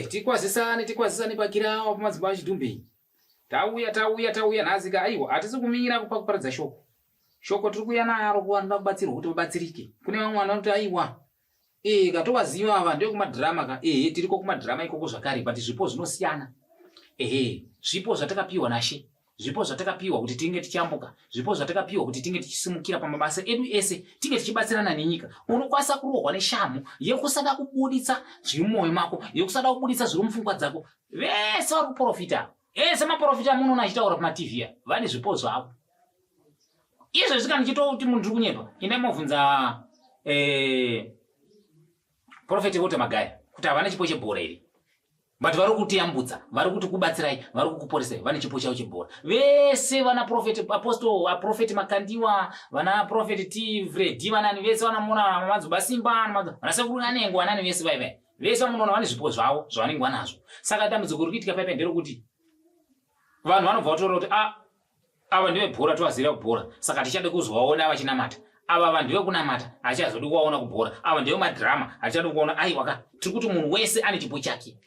tikwazisane pakirawo pamadzimba achidhumbe. Tauya nhazika aiwa atisi kumira kuparadza shoko. Shoko tiri kuya naro kuvanhu vabatsirwa kuti vabatsirike. Kune vamwe vanoti aiwa katovaziva ava ndio kumadhirama ka tiriko kumadhirama ikoko zvakare but zvipo zvinosiyana. Zvipo zvatakapiwa nashe. Zvipo zvatakapiwa kuti tinge tichiambuka. Zvipo zvatakapiwa kuti tinge tichisimukira pamabasa edu ese tinge tichibatsirana nenyika. Unokwanisa kurohwa neshamu yekusada kubuditsa zviri mumwoyo mako, yekusada kubuditsa zviri mupfungwa dzako. Vese vari kuprofita. Ese maprofita munoona achitaura pamaTV vane zvipo zvavo. Izvo zvikani chitoti munhu uri kunyepa. Ine mobvunza Profeti Walter Magaya kuti havana chipo chebhora here. But vari kutiyambudza, vari kuti kubatsirai, vari kukuporesai, vane chipo chavo chebhora. Vese vana Prophet Apostle, Prophet Makandiwa, vana Prophet T Freddy, vanani vese vanamona madzimba Simba, vana sekuru Nanengo, vanani vese vai. Vese vamunoona vane zvipo zvavo zvavanenge vanazvo. Saka dambudziko riri kuitika paipa nderekuti vanhu vanobva vatora kuti ava ndevebhora tovazivira kubhora, saka tichade kuzovaona vachinamata. Ava vanhu vekunamata hachazodi kuvaona kubhora. Ava ndevemadhirama hachade kuona aiwaka. Tiri kuti munhu wese ane chipo chake.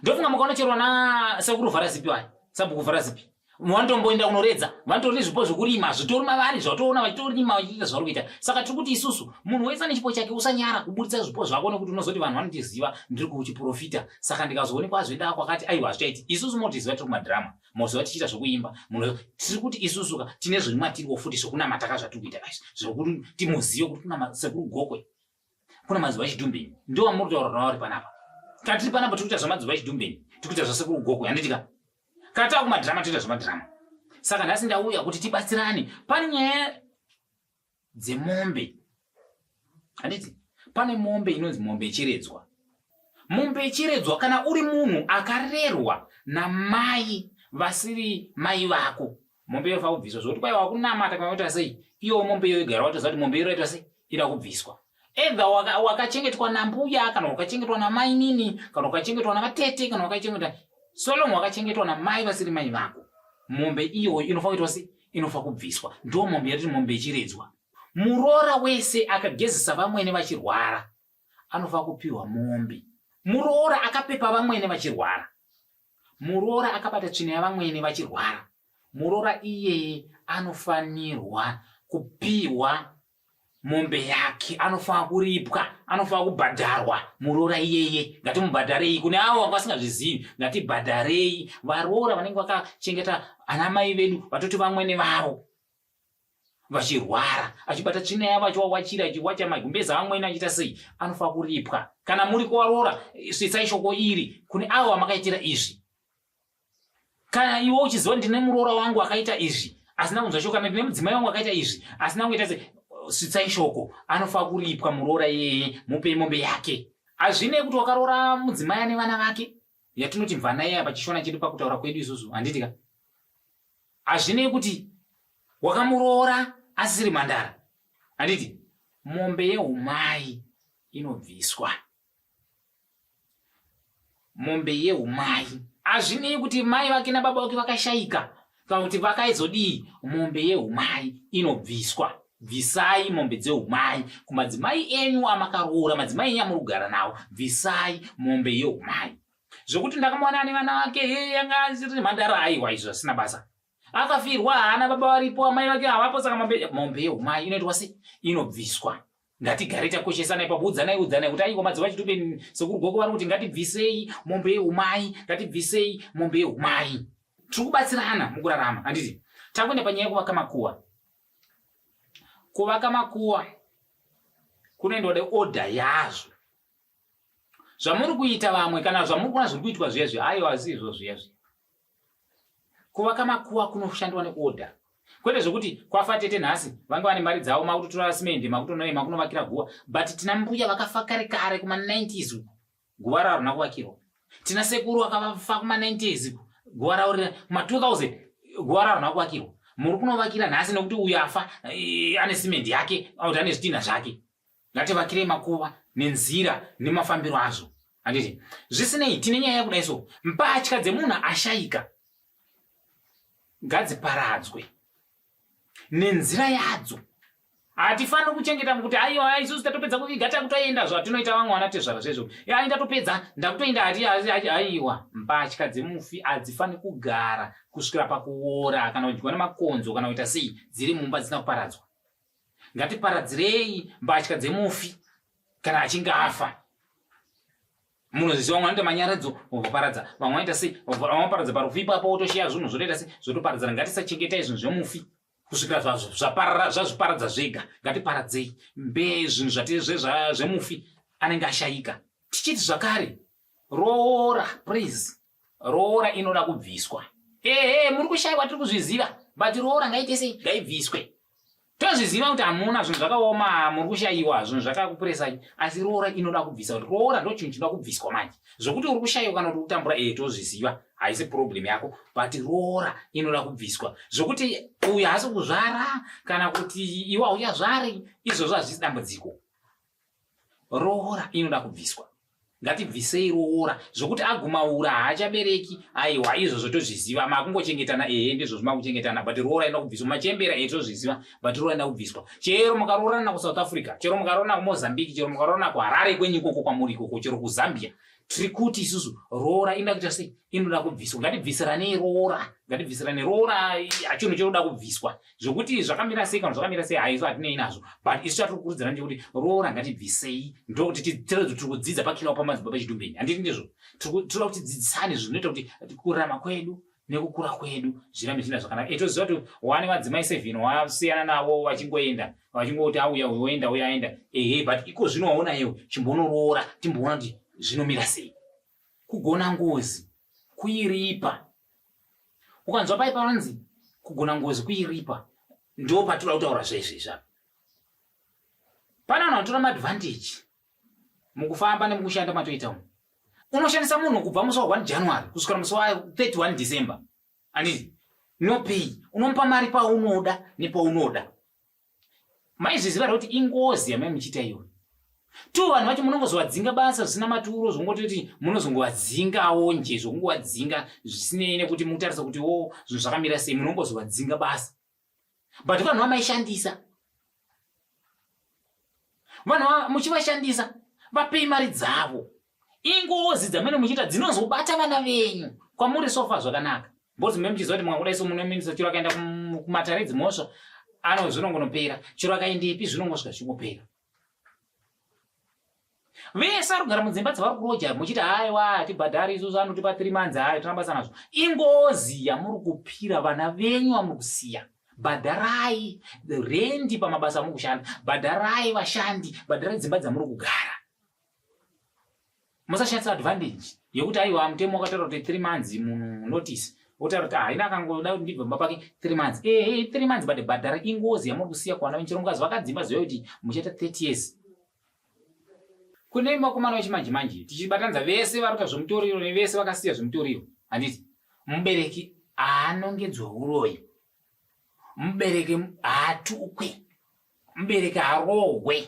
Ndofunga mukaona chero na sekuru Vharasipi wai, Sabhuku Vharasipi. Vanotomboenda kunoredza, vanotori nezvipo zvokurima, zvitori mavari zvatoona vachitorima vachiita zvavari kuita. Saka tiri kuti isusu munhu wese ane chipo chake usanyara kubuditsa zvipo zvako nekuti unozoti vanhu vanotiziva ndiri kuchiprofita. Saka ndikazoonekwa zvoenda kwakati aiwa zvichaiti isusu motiziva tiri kumadhirama, moziva tichiita zvokuimba. Munhu tiri kuti isusu tine zviri matiriwo futi zvokunamataka zvatiri kuita izvi. Zvokuti timuzive kuti kuna sekuru Gokwe, kuna madzimba echidhumbeni. Ndiwo amuri kutaura navari panapa. Kana tiri panapa tiri kuita zvamadzimba echidhumbeni, tiri kuita zvasekuru Gokwe, handitika. Kana tava kumadhirama toita zvamadhirama. Saka nhasi ndauya kuti tibatsirane. Pane nyaya dzemombe. Handiti? Pane mombe inonzi mombe yechiredzwa. Mombe yechiredzwa kana uri munhu akarerwa namai vasiri mai vako. Mombe yofa kubviswa zvokuti kwai wakunamata kana kuita sei. Iyo mombe iyo igara watoziva kuti mombe iyo inoita sei? Ida kubviswa. Edha wakachengetwa nambuya kana wakachengetwa namai nini kana wakachengetwa navatete kana wakachengetwa Solomo wakachengetwa namai vasiri mai vako. Mombe iyo inofa kuitwa sei? Inofa kubviswa. Ndiyo mombe yatiri mombe yechiredzwa. Muroora wese akagezesa vamwene vachirwara anofa kupiwa mombe. Muroora akapepa vamwene vachirwara. Muroora akabata tsvina yavamwene vachirwara. Muroora iyeye anofanirwa kupiwa mombe yake, anofa kuripwa, anofa kubhadharwa. Muroora iyeye ngatimubhadharei. Kune avo vasingazvizivi ngatibhadharei varoora vanenge vakachengeta ana mai vedu vatoti vamwene vavo vachirwara, achibata tsvina yavo achiwawachira achiwacha magumbeza amwene achiita sei, anofa kuripwa. Kana muri kuvaroora svitsai shoko iri kune avo vamakaitira izvi. Kana iwe uchiziva ndine muroora wangu akaita izvi asina kunzwa shoko, kana ndine mudzimai wangu akaita izvi asina kungoita sei, svitsai shoko, anofa kuripwa muroora iyeye, mupe mombe yake. Hazvine kuti wakaroora mudzimai ane vana vake, yatinoti mvana iya pachishona chedu pakutaura kwedu isusu, handitika. Hazvine kuti wakamuroora asiri mhandara, handiti. Mombe yeumai inobviswa. Mombe yeumai. Hazvine kuti mai vake nababa vake vakashayika kana kuti vakaizodii, mombe yeumai inobviswa. Bvisai mombe dzeumai kumadzimai enyu amakaroora, madzimai enyu amuri kugara nawo. Bvisai mombe yeumai. Zvokuti ndakamuona ane vana vake yanga asiri mhandara, aiwa izvo zvisina basa. Akafirwa haana baba varipo, amai vake havapo, saka mombe yeumai inoitwa sei? Inobviswa. Ngatigare takoshesana ipapo, udzanai kuti aiwa madzimba achidhumbeni sekuru Gokwe vari kuti ngatibvisei mombe yeumai, ngatibvisei mombe yeumai. Tiri kubatsirana mukurarama, handiti. Takuenda panyaya yekuvaka makuwa. Kuvaka makuwa kunoendwa neoda yazvo. Zvamuri kuita vamwe kana zvamuri kuona zviri kuitwa zvezvi, aiwa hazizvo zvezvi. Kuvaka makuwa kunoshandwa neoda. Kwete zvokuti kwafa tete nhasi vange vane mari dzavo makutotora simende makunovakira guwa, but tina mbuya vakafa kare kare kuma90s guwa ravo rina kuvakirwa. Tina sekuru vakafa kuma90s guwa ravo kuma2000 guwa ravo rina kuvakirwa. Muri kunovakira nhasi nekuti uyu afa ane simende yake kuti ane zvitinha zvake. Ngativakirei makuva nenzira nemafambiro azvo, handiti. Zvisinei tine nyaya yekudai so, mbatya dzemunhu ashayika ngadziparadzwe nenzira yadzo. Atifana kuchengeta kuti aiwa isusu tatopedza kuviga takutoenda zvatinoita vamwe vana tezvara zvezvo. Ya ndatopedza ndakutoenda aiwa mbatya dzemufi adzifani kugara kusvikira pakuora kana kudyiwa nemakonzo kana kuita sei dziri mumba dzisina kuparadzwa. Ngatiparadzirei mbatya dzemufi kana achinge afa. Munoziva vamwe vanoita manyaredzo voparadza, vamwe vanoita sei vanoparadza parufu ipapo wotoshiya zvinhu zvotoita sei zvotoparadzana. Ngatisachengeta izvinhu zvemufi kusvikira zvazviparadza zvega. Ngatiparadzei zvinhu zvemufi anenge ashayika. Tichiti zvakare roora, please, roora inoda kubviswa. Muri kushayiwa tiri kuzviziva, but roora ngaite sei ngaibviswe. Tozviziva kuti hamuna zvinhu zvakaoma, muri kushayiwa zvinhu zvakakupuresai, asi roora inoda kubviswa. Roora ndo chinhu chinoda kubviswa manje. Zvokuti uri kushayiwa kana kuti kutambura tozviziva, haisi problem yako, but roora inoda kubviswa. Zvokuti uyu haasi kuzvara kana kuti iwe uchazvari, izvozvo hazvisi dambudziko. Roora inoda kubviswa. Ngatibvisei roora zvokuti agumaura haachabereki. Aiwa izvozvo tozviziva, makungochengetana ndizvo zvimakuchengetana, but roora inoda kubviswa. Machembera tozviziva, but roora inoda kubviswa. Chero mukaroorana kuSouth Africa, chero mukaroorana kuMozambique, chero mukaroorana kuHarare kwenyu ikoko kwamuri ikoko, chero kuZambia, tiri kuti isusu roora inoda kuita sei inoda kubviswa. Ngatibvisirane roora, ngatibvisirane roora, chinhu chinoda kubviswa. Zvokuti zvakamira sei kana zvakamira sei haiso hatinei nazvo, but isu tatikurudzirana kuti roora ngatibvisei. Ndokuti tiri kudzidza paKilawo pamadzibaba pachidumbeni, handiti ndizvo? Tinoda kuti dzidzisane zvinoita kuti kurarama kwedu nekukura kwedu zvirambe zvina zvakanaka. Toziva kuti wane madzimai 7 wasiyana navo vachingoenda vachingoti auya uyoenda uyaenda, but iko zvino waona iwe chimbonoroora timboona kuti zvinomira sei. Kugona ngozi kuiripa. Ukanzwa pai panzi kugona ngozi kuiripa, ndo patinoda kutaura zvezvezvi. Pana vanhu vatora maadvantage mukufamba nemukushanda matoita umu. Unoshandisa munhu kubva musi wa 1 January kusvikira musi wa 31 December. Anditi no pay. Unomupa mari paunoda nepaunoda. Maizviziva kuti ingozi yamai muchita iwe. Tu vanhu vacho munongozovadzinga basa zvisina maturo, zvongototi munozongovadzingawo nje, zvongovadzinga zvisinei nekuti mutarisa kuti zvinhu zvakamira sei, munongozovadzinga basa. But vanhu vamaishandisa, vanhu muchivashandisa vapei mari dzavo. Ingozi dzamene muchita dzinozobata vana venyu kwamuri sofa zvakanaka. Mbozi memuchiziva kuti mwangoda iso munominisa chiro akaenda kumataredzi mhosva zvinongonopera, chiro akaendepi zvinongosvika zvingopera. Vese vari kugara mudzimba dzavari kuroja muchiti haiwa hatibhadhari isusu anotipa 3 months hayi tinabasa nazvo. Ingozi yamuri kupira vana venyu vamuri kusiya. Bhadharai rendi pamabasa amuri kushanda, bhadharai vashandi, bhadharai dzimba dzamuri kugara. Musashandisa advantage yokuti aiwa mutemo wakataura kuti 3 months munhu notice wotaura kuti haina akangoda kuti ndibve mumba pake 3 months. 3 months but bhadhara ingozi yamuri kusiya kuvana venyu. Chero mukazi vakadzimba ziva kuti muchaita 30 years. Kune makomana vechimanje manje tichibatanidza vese varikuita zvemutoriro nevese vakasiya zvemutoriro, handiti mubereki anongedzwa uroyi, mubereki atukwe, mubereki arohwe.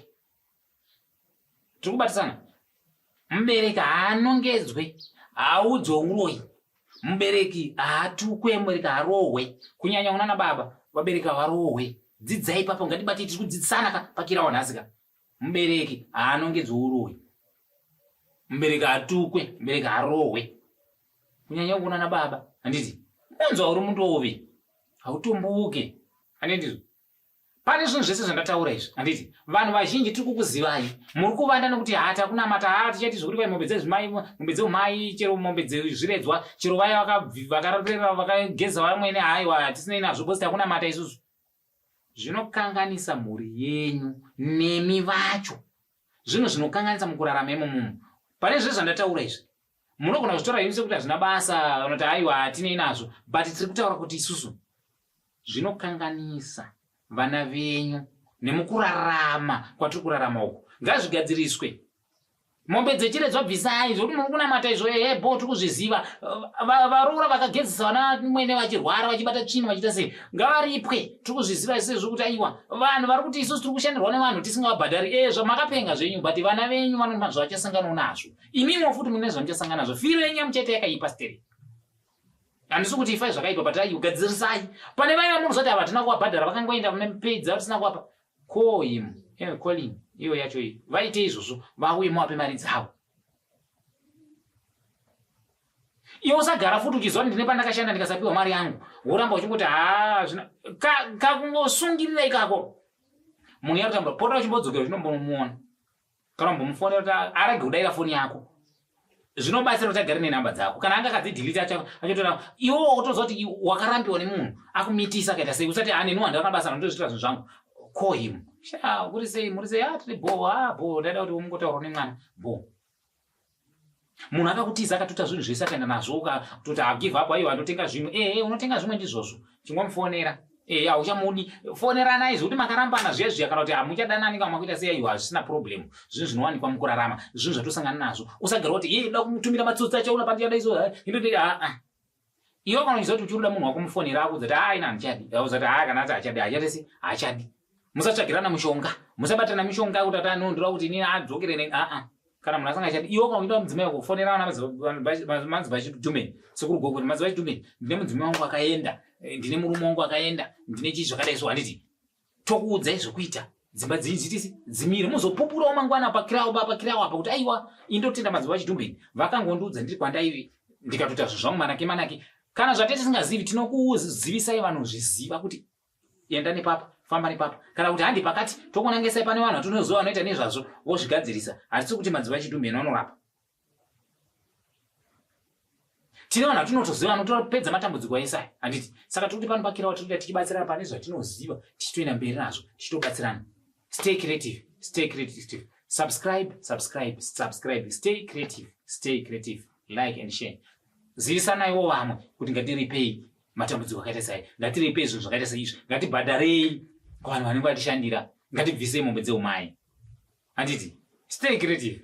Tiri kubatisana. Mubereki anongedzwe audzwe uroyi, mubereki atukwe, mubereki arohwe. Kunyanya kunana baba vabereki varohwe. Dzidzai papo, ngatibate tiri kudzidzisana paKilawo nhasi. Mubereki anongedzwe uroyi, mubereki atukwe, mubereki arohwe. Kunyanya kunana baba, handiti unzwa uri mundove hautumbuke, handiti pane zvinhu zvese zvandataura izvi, handiti vanhu vazhinji tiri kukuzivai muri kuvanda nekuti hata kunamata tichati zvokuti vai mombe dzezvimai, mombe dzeumai, chero mombe dzezviredzwa, chero vaya vakarorera vakageza vamwene haiwa hatisinei nazvo bhosi takunamata isusu. Zvinokanganisa mhuri yenyu nemi vacho, zvinhu zvinokanganisa mukurarama imomo. Pane zvese zvandataura izvi munogona kuzvitora imi sekuti hazvina basa, unoti haiwa hatinei nazvo, but tiri kutaura kuti isusu zvinokanganisa vana venyu nemukurarama kwatiri kurarama uku. Ngazvigadziriswe. Mombe dzechiredzwa bvisai zvokuti muri kunamata izvo bo tiri kuzviziva. Varoora vakagezesa vana mwene vachirwara vachibata tsvina vachita sei ngavaripwe, tiri kuzviziva ise zvokuti aiwa vanhu vari kuti isusu tiri kushandirwa nevanhu tisingavabhadhari. Zvamakapenga zvenyu but vana venyu vanoona zvavachasanganawo nazvo, imimo futi mune zvamuchasangana nazvo. Firo yenyu yamuchaita yakaipa stere. Handisi kuti ifai zvakaipa but aiwa gadzirisai. Pane vaya vamunozvati ava hatina kuvabhadhara vakangoenda mune pei dzavo tisina kuvapa. call him, calling iyo yacho iyi vaite izvozvo vauye muvape mari dzavo. Iwe usagara futi uchiziva kuti ndine pandakashanda ndikasapiwa mari yangu woramba uchingoti kakungosungirira ikako. Munhu yarutamba pota uchimbodzokera zvinombomuona kana kumbomufonera kuti arege kudaira foni yako. Zvinobatsira kuti agare nenhamba dzako. Kana anga akadzidhilita achotora iwe wotoziva kuti wakarambiwa nemunhu akumitisa akaita sei usati neni handana basa ndozviita zvinhu zvangu. Call him. Kuri sei muri sei tiri bo ndada kuti ungotaura nemwana bo. Munhu akakutiza akatota zvinhu zvese akaenda nazvo ukatoti give up aiwa ndotenga zvimwe unotenga zvimwe ndizvozvo chingwamufonera auchamudi fonerana izvo kuti makarambana zviya kana kuti hamuchadanani kana makuita sei aiwa zvisina problem zvinhu zvinowanikwa mukurarama zvinhu zvatosangana nazvo usagara kuti da kumutumira matsotsi achaona pandiada izvo indoti iwe kana uchiziva kuti uchiruda munhu wakumufonera akudza kuti ina handichadi auza kuti kana ati achadi achatesi haachadi. Musatsvagirana mishonga musabatana mishonga kuti atanondora kuti inini adzokere ne kana munhu asanga achadi. Iwe kana uchiita mudzimai wakufonera madzimai chitumeni sekuru gogo kuti madzimai chitumeni ndine mudzimai wangu akaenda ndine murume wangu akaenda ndine chii zvakadai so handiti tokuudzai zvokuita dzimba dzitisi dzimire muzopupurawo mangwana pakirawo apa kuti aiwa indotenda madzimai chitumeni vakangondiudza ndiri kwandaivi ndikatoita zvinhu zvangu manake kana zvatete tisingazivi tinokuzivisai vanhu zviziva kuti enda nepapa famba nepapa kana kuti handi pakati tokunangesai pane vanhu vatonoziva vanoita nezvazvo vozvigadzirisa hatisi kuti madzimai chitumeni vanorapa. Tine vanhu vatonotoziva vanotopedza matambudziko ese handiti saka tiri kuti pano pakirawo tinoda tichibatsirana pane zvatinoziva tichitoenda mberi nazvo tichitobatsirana. Stay creative, stay creative. Subscribe, stay creative, like and share. Zivisanaiwo vamwe kuti ngatiripei matambudziko akaita sei, ngatiripei zvinhu zvakaita seizvi, ngatibhadharei kuvanhu vanenge vatishandira, ngatibvisei mombe dzeumai handiti. Stay creative.